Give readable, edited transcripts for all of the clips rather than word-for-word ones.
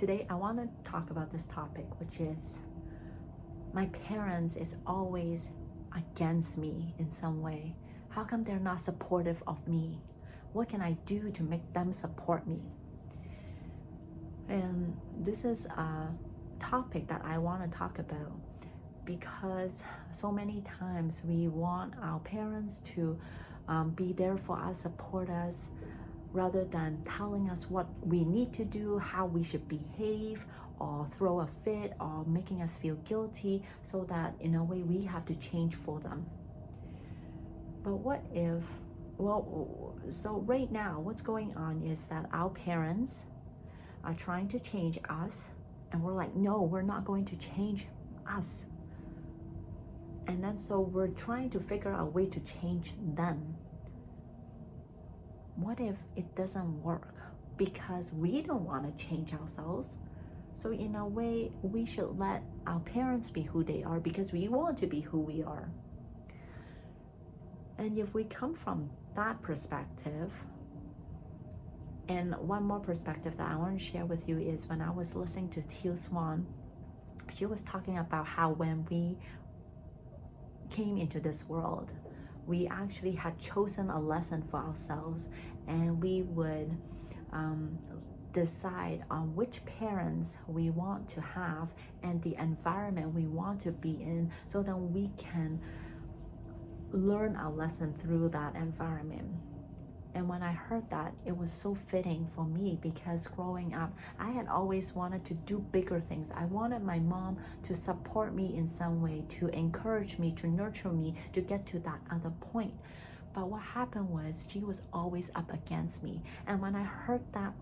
Today I want to talk about this topic, which is my parents is always against me in some way. How come they're not supportive of me? What can I do to make them support me? And this is a topic that I want to talk about because so many times we want our parents to be there for us, support us, rather than telling us what we need to do, how we should behave, or throw a fit, or making us feel guilty, so that in a way we have to change for them. But what if, so right now what's going on is that our parents are trying to change us, and we're like, no, we're not going to change us. And then so we're trying to figure out a way to change them. What if it doesn't work? Because we don't want to change ourselves. So in a way, we should let our parents be who they are because we want to be who we are. And if we come from that perspective, and one more perspective that I want to share with you is when I was listening to Teal Swan, she was talking about how when we came into this world, we actually had chosen a lesson for ourselves, and we would decide on which parents we want to have and the environment we want to be in, so that we can learn our lesson through that environment. And when I heard that, it was so fitting for me because growing up, I had always wanted to do bigger things. I wanted my mom to support me in some way, to encourage me, to nurture me, to get to that other point. But what happened was she was always up against me. And when I heard that,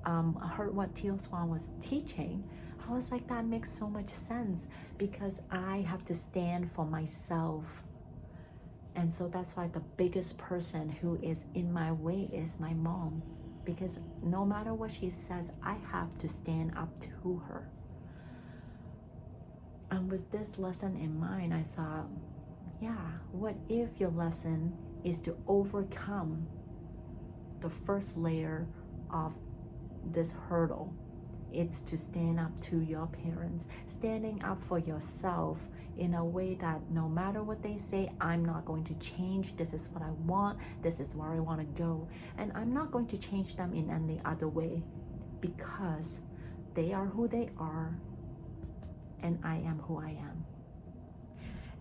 I heard what Teal Swan was teaching, I was like, that makes so much sense because I have to stand for myself. And so that's why the biggest person who is in my way is my mom, because no matter what she says, I have to stand up to her. And with this lesson in mind, I thought, yeah, what if your lesson is to overcome the first layer of this hurdle? It's to stand up to your parents, standing up for yourself in a way that no matter what they say, I'm not going to change. This is what I want. This is where I want to go. And I'm not going to change them in any other way because they are who they are and I am who I am.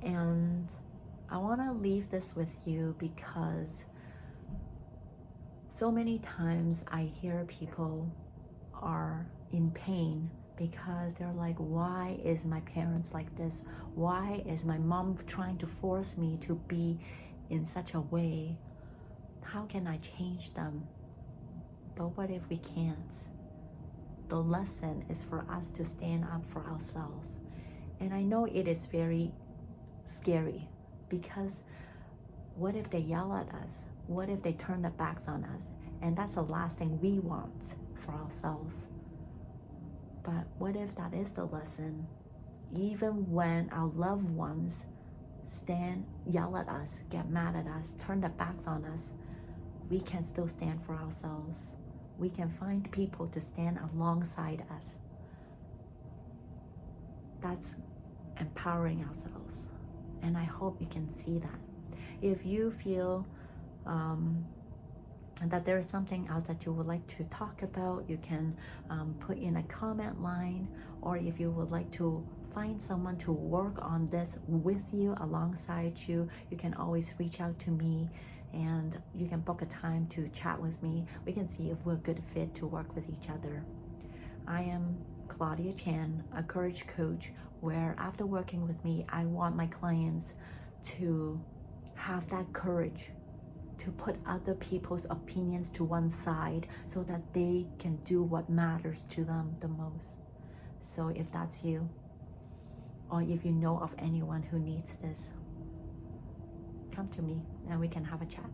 And I want to leave this with you because so many times I hear people are in pain because they're like, why is my parents like this? Why is my mom trying to force me to be in such a way? How can I change them? But what if we can't? The lesson is for us to stand up for ourselves. And I know it is very scary because what if they yell at us? What if they turn their backs on us? And that's the last thing we want for ourselves. But what if that is the lesson? Even when our loved ones yell at us, get mad at us, turn their backs on us, we can still stand for ourselves. We can find people to stand alongside us. That's empowering ourselves. And I hope you can see that. If you feel that there is something else that you would like to talk about, you can put in a comment line, or if you would like to find someone to work on this with you, alongside you, you can always reach out to me and you can book a time to chat with me. We can see if we're a good fit to work with each other. I am Claudia Chan, a courage coach, where after working with me, I want my clients to have that courage to put other people's opinions to one side so that they can do what matters to them the most. So if that's you, or if you know of anyone who needs this, come to me and we can have a chat.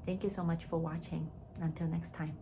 Thank you so much for watching. Until next time.